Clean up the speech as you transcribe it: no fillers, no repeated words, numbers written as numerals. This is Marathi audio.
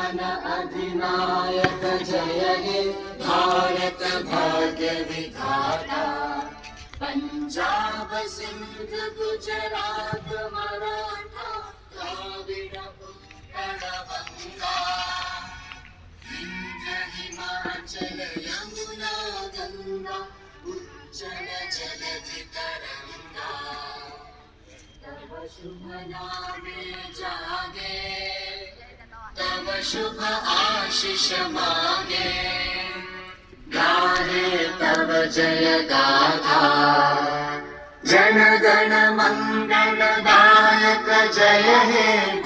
जन अधिनायक जय हे भारत भाग्य विधाता पंजाब सिंध गुजरात मराठा द्राविड़ उत्कल बंगा विंध्य हिमाचल यमुना गंगा उज्जल जलधि तरंगा तव शुभ नामे जागे तव शुभ आशीष मागे गाहे तव जय गाथा जन गण मंगल दायक जय हे